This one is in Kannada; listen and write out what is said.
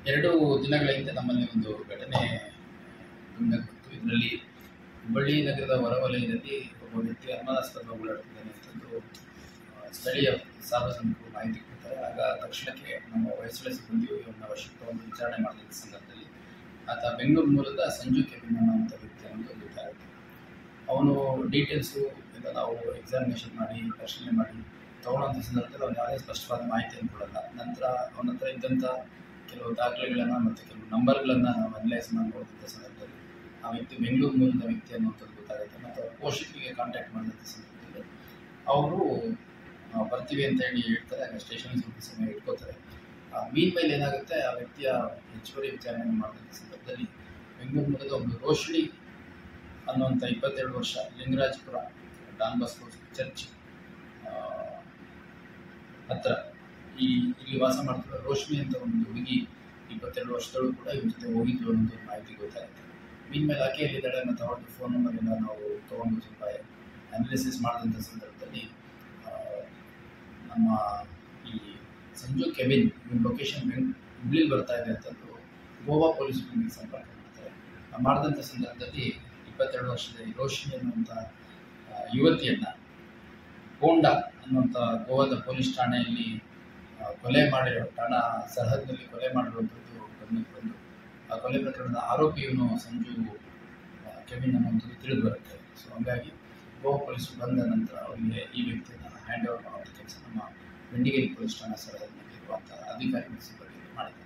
2 ದಿನಗಳ ಹಿಂದೆ ನಮ್ಮಲ್ಲಿ ಒಂದು ಘಟನೆ ಬಂತು. ಇದರಲ್ಲಿ ಹುಬ್ಬಳ್ಳಿ ನಗರದ ಹೊರವಲಯದಲ್ಲಿ ಒಬ್ಬ ವ್ಯಕ್ತಿ ಅನುಮಾನಾಸ್ಪದವಾಗಿ ಓಡಾಡ್ತಿದ್ದಾನೆ ಅಂತಂದು ಸ್ಥಳೀಯ ಸಾರ್ವಜನಿಕರು ಮಾಹಿತಿ ಕೊಡ್ತಾರೆ. ಆಗ ತಕ್ಷಣಕ್ಕೆ ನಮ್ಮ ಹೊಯ್ಸಳ ಸಿಬ್ಬಂದಿಯು ಇವನ್ನ ವಶಕ್ಕೆ ತಗೊಂಡು ವಿಚಾರಣೆ ಮಾಡಿದ ಸಂದರ್ಭದಲ್ಲಿ ಆತ ಬೆಂಗಳೂರು ಮೂಲದ ಸಂಜು ಕೆವಿನ್ ಅನ್ನುವಂಥ ವ್ಯಕ್ತಿ ಅನ್ನೋದು ಗೊತ್ತಾಗುತ್ತೆ. ಅವನು ಡೀಟೇಲ್ಸು ಎಲ್ಲ ನಾವು ಎಕ್ಸಾಮಿನೇಷನ್ ಮಾಡಿ ಪರಿಶೀಲನೆ ಮಾಡಿ ತೊಗೊಳ್ಳೋಂಥ ಸಂದರ್ಭದಲ್ಲಿ ಅವ್ನು ಯಾವುದೇ ಸ್ಪಷ್ಟವಾದ ಮಾಹಿತಿಯನ್ನು ಕೊಡಲ್ಲ. ನಂತರ ಅವನ ಹತ್ರ ಇದ್ದಂಥ ಕೆಲವು ದಾಖಲೆಗಳನ್ನು ಮತ್ತು ಕೆಲವು ನಂಬರ್ಗಳನ್ನು ನಾವು ಅನಲೈಸ್ ಮಾಡಿ ನೋಡಿದಂಥ ಸಂದರ್ಭದಲ್ಲಿ ಆ ವ್ಯಕ್ತಿ ಬೆಂಗಳೂರು ಮೂಲದ ವ್ಯಕ್ತಿ ಅನ್ನುವಂಥದ್ದು ಗೊತ್ತಾಗುತ್ತೆ. ಮತ್ತು ಅವ್ರ ಪೋಷಕರಿಗೆ ಕಾಂಟ್ಯಾಕ್ಟ್ ಮಾಡಿದಂಥ ಸಂದರ್ಭದಲ್ಲಿ ಅವರು ಬರ್ತೀವಿ ಅಂತ ಹೇಳಿ ಹೇಳ್ತಾರೆ. ಆಗ ಸ್ಟೇಷನ್ಗೆ ಸ್ವಲ್ಪ ಸಮಯ ಇಟ್ಕೋತಾರೆ. ಮೀನ್ ಮೇಲೆ ಏನಾಗುತ್ತೆ, ಆ ವ್ಯಕ್ತಿಯ ಹೆಚ್ಚುವರಿ ವಿಚಾರಣೆ ಮಾಡಿದಂಥ ಸಂದರ್ಭದಲ್ಲಿ ಬೆಂಗಳೂರು ಮೂಲದ ಒಂದು ರೋಶ್ನಿ ಅನ್ನುವಂಥ 22 ವರ್ಷ ಲಿಂಗರಾಜಪುರ ಡಾನ್ ಬಾಸ್ಕೋ ಚರ್ಚ್ ಹತ್ರ ಇಲ್ಲಿ ವಾಸ ಮಾಡ್ತಿರೋ ರೋಶ್ನಿ ಅಂತ ಒಂದು ಹುಡುಗಿ 22 ವರ್ಷದಳು ಕೂಡ ಇವ್ರ ಜೊತೆ ಹೋಗಿದ್ರು ಅನ್ನೋದು ಮಾಹಿತಿ ಗೊತ್ತಾಗುತ್ತೆ. ಮೀನ್ ಮೇಲೆ ಆಕೆ ಎಲ್ಲಿದ್ದಾಳೆ ಮತ್ತು ಅವ್ರದ್ದು ಫೋನ್ ನಂಬರಿಂದ ನಾವು ತೊಗೊಂಡು ಸ್ವಲ್ಪ ಅನಾಲಿಸಿಸ್ ಮಾಡಿದಂಥ ಸಂದರ್ಭದಲ್ಲಿ ನಮ್ಮ ಈ ಸಂಜು ಕೆವಿನ್ ಇವ್ನ ಲೊಕೇಶನ್ ಹುಬ್ಳಿಲಿ ಬರ್ತಾ ಇದೆ ಅಂತಂದು ಗೋವಾ ಪೊಲೀಸ್ ಸಂಪರ್ಕ ಮಾಡ್ತಾರೆ. ಮಾಡಿದಂಥ ಸಂದರ್ಭದಲ್ಲಿ 22 ವರ್ಷದ ರೋಶ್ನಿ ಅನ್ನುವಂಥ ಯುವತಿಯನ್ನು ಹೋಂಡಾ ಅನ್ನುವಂಥ ಗೋವಾದ ಪೊಲೀಸ್ ಠಾಣೆಯಲ್ಲಿ ಕೊಲೆ ಮಾಡಿರೋ ಠಾಣಾ ಸರಹದ್ದಲ್ಲಿ ಕೊಲೆ ಮಾಡಿರುವಂಥದ್ದು ಗಮನಕ್ಕೆ ಬಂದು ಆ ಕೊಲೆ ಪ್ರಕರಣದ ಆರೋಪಿ ಇವನು ಸಂಜು ಕೆವಿನ್ ಅನ್ನುವಂಥದ್ದು ತಿಳಿದು ಬರುತ್ತೆ. ಸೊ ಹಂಗಾಗಿ ಗೋವಾ ಪೊಲೀಸರು ಬಂದ ನಂತರ ಅವರಿಗೆ ಈ ವ್ಯಕ್ತಿಯನ್ನು ಹ್ಯಾಂಡ್ ಓವರ್ ಮಾಡುವಂಥ ಕೆಲಸ ನಮ್ಮ ಬೆಂಡಿಗೇರಿ ಪೊಲೀಸ್ ಠಾಣಾ ಸರಹದ್ದಿನಲ್ಲಿ ಇರುವಂಥ ಅಧಿಕಾರಿಗಳ ಸಿಬ್ಬಂದಿ ಮಾಡಿದ್ದಾರೆ.